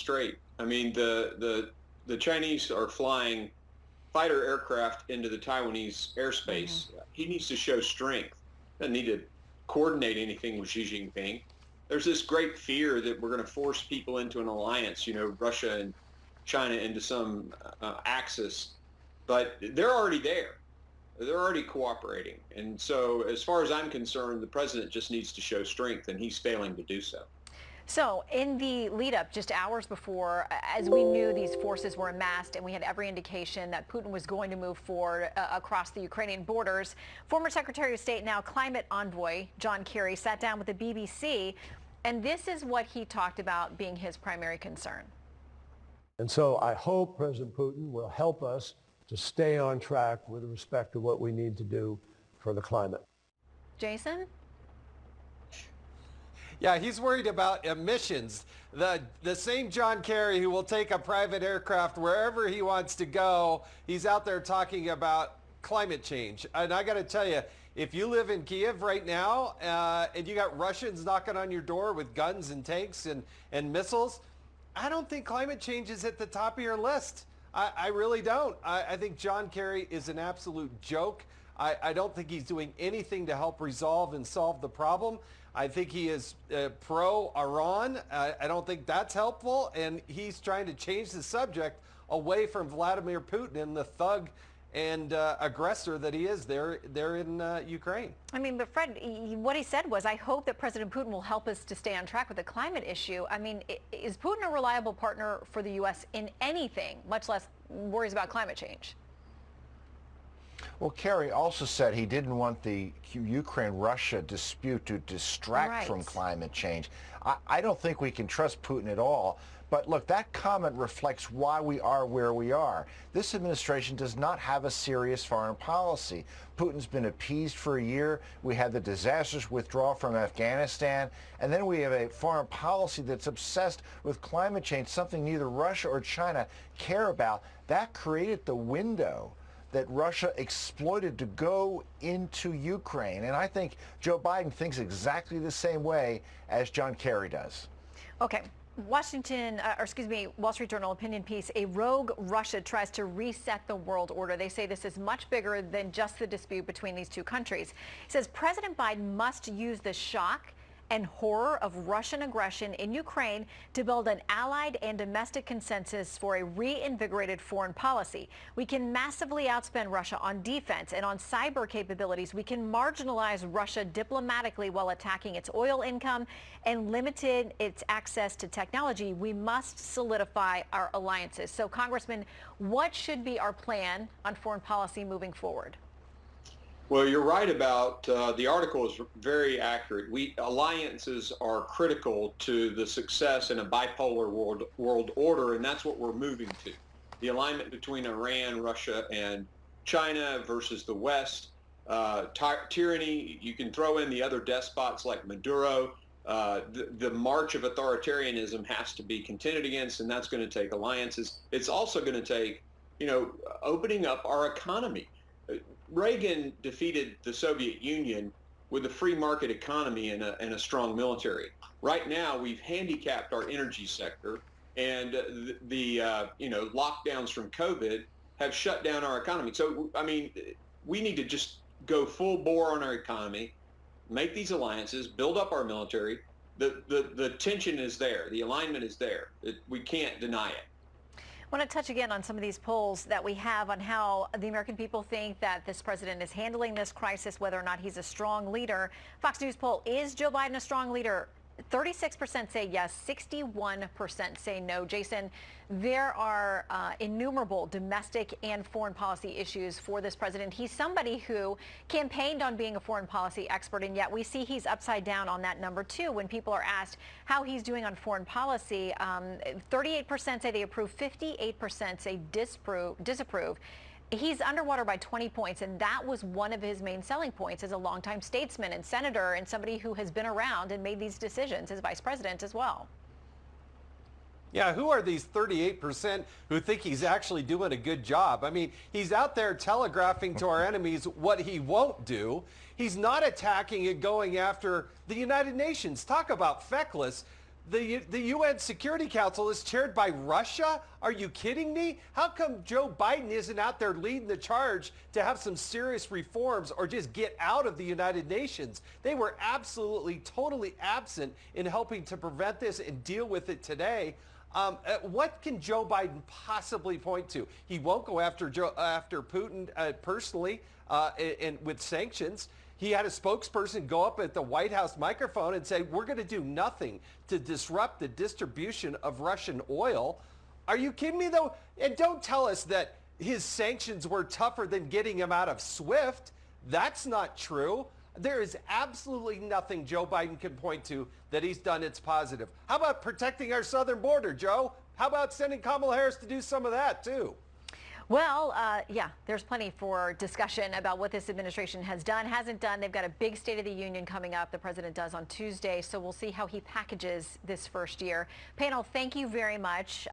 straight. I mean, the Chinese are flying fighter aircraft into the Taiwanese airspace. He needs to show strength. Doesn't need to coordinate anything with Xi Jinping. There's this great fear that we're going to force people into an alliance, Russia and China into some axis, but they're already there. They're already cooperating. And so as far as I'm concerned, the president just needs to show strength, and he's failing to do so. So in the lead up, just hours before, as we knew these forces were amassed and we had every indication that Putin was going to move forward across the Ukrainian borders, former Secretary of State, now climate envoy John Kerry, sat down with the BBC, and this is what he talked about being his primary concern. And so I hope President Putin will help us to stay on track with respect to what we need to do for the climate. Jason? Yeah, he's worried about emissions. The same John Kerry who will take a private aircraft wherever he wants to go, he's out there talking about climate change. And I got to tell you, if you live in Kiev right now and you got Russians knocking on your door with guns and tanks and missiles, I don't think climate change is at the top of your list. I really don't. I think John Kerry is an absolute joke. I don't think he's doing anything to help resolve and solve the problem. I think he is pro-Iran. I don't think that's helpful. And he's trying to change the subject away from Vladimir Putin and the thug and aggressor that he is there in Ukraine. I mean, but Fred, what he said was, I hope that President Putin will help us to stay on track with the climate issue. I mean, is Putin a reliable partner for the U.S. in anything, much less worries about climate change? Well, Kerry also said he didn't want the Ukraine-Russia dispute to distract from climate change. I don't think we can trust Putin at all. But look, that comment reflects why we are where we are. This administration does not have a serious foreign policy. Putin's been appeased for a year. We had the disastrous withdrawal from Afghanistan. And then we have a foreign policy that's obsessed with climate change, something neither Russia or China care about. That created the window that Russia exploited to go into Ukraine. And I think Joe Biden thinks exactly the same way as John Kerry does. Okay. Wall Street Journal opinion piece, a rogue Russia tries to reset the world order. They say this is much bigger than just the dispute between these two countries. It says President Biden must use the shock and horror of Russian aggression in Ukraine to build an allied and domestic consensus for a reinvigorated foreign policy. We can massively outspend Russia on defense and on cyber capabilities. We can marginalize Russia diplomatically while attacking its oil income and limiting its access to technology. We must solidify our alliances. So, Congressman, what should be our plan on foreign policy moving forward? Well, you're right about the article is very accurate. Alliances are critical to the success in a bipolar world order, and that's what we're moving to. The alignment between Iran, Russia, and China versus the West. Tyranny, you can throw in the other despots like Maduro. The march of authoritarianism has to be contended against, and that's going to take alliances. It's also going to take, opening up our economy. Reagan defeated the Soviet Union with a free market economy and a strong military. Right now, we've handicapped our energy sector, and the lockdowns from COVID have shut down our economy. So, I mean, we need to just go full bore on our economy, make these alliances, build up our military. The tension is there. The alignment is there. We can't deny it. I want to touch again on some of these polls that we have on how the American people think that this president is handling this crisis, whether or not he's a strong leader. Fox News poll, is Joe Biden a strong leader? 36% say yes, 61% say no. Jason, there are innumerable domestic and foreign policy issues for this president. He's somebody who campaigned on being a foreign policy expert, and yet we see he's upside down on that number too. When people are asked how he's doing on foreign policy, 38% say they approve, 58% say disapprove. He's underwater by 20 points, and that was one of his main selling points as a longtime statesman and senator and somebody who has been around and made these decisions as vice president as well. Yeah, who are these 38% who think he's actually doing a good job? I mean, he's out there telegraphing to our enemies what he won't do. He's not attacking and going after the United Nations. Talk about feckless. The UN Security Council is chaired by Russia? Are you kidding me? How come Joe Biden isn't out there leading the charge to have some serious reforms or just get out of the United Nations? They were absolutely, totally absent in helping to prevent this and deal with it today. What can Joe Biden possibly point to? He won't go after Putin personally and with sanctions. He had a spokesperson go up at the White House microphone and say, we're going to do nothing to disrupt the distribution of Russian oil. Are you kidding me, though? And don't tell us that his sanctions were tougher than getting him out of SWIFT. That's not true. There is absolutely nothing Joe Biden can point to that he's done that's positive. How about protecting our southern border, Joe? How about sending Kamala Harris to do some of that, too? Well, yeah, there's plenty for discussion about what this administration has done, hasn't done. They've got a big State of the Union coming up. The president does on Tuesday, so we'll see how he packages this first year. Panel, thank you very much.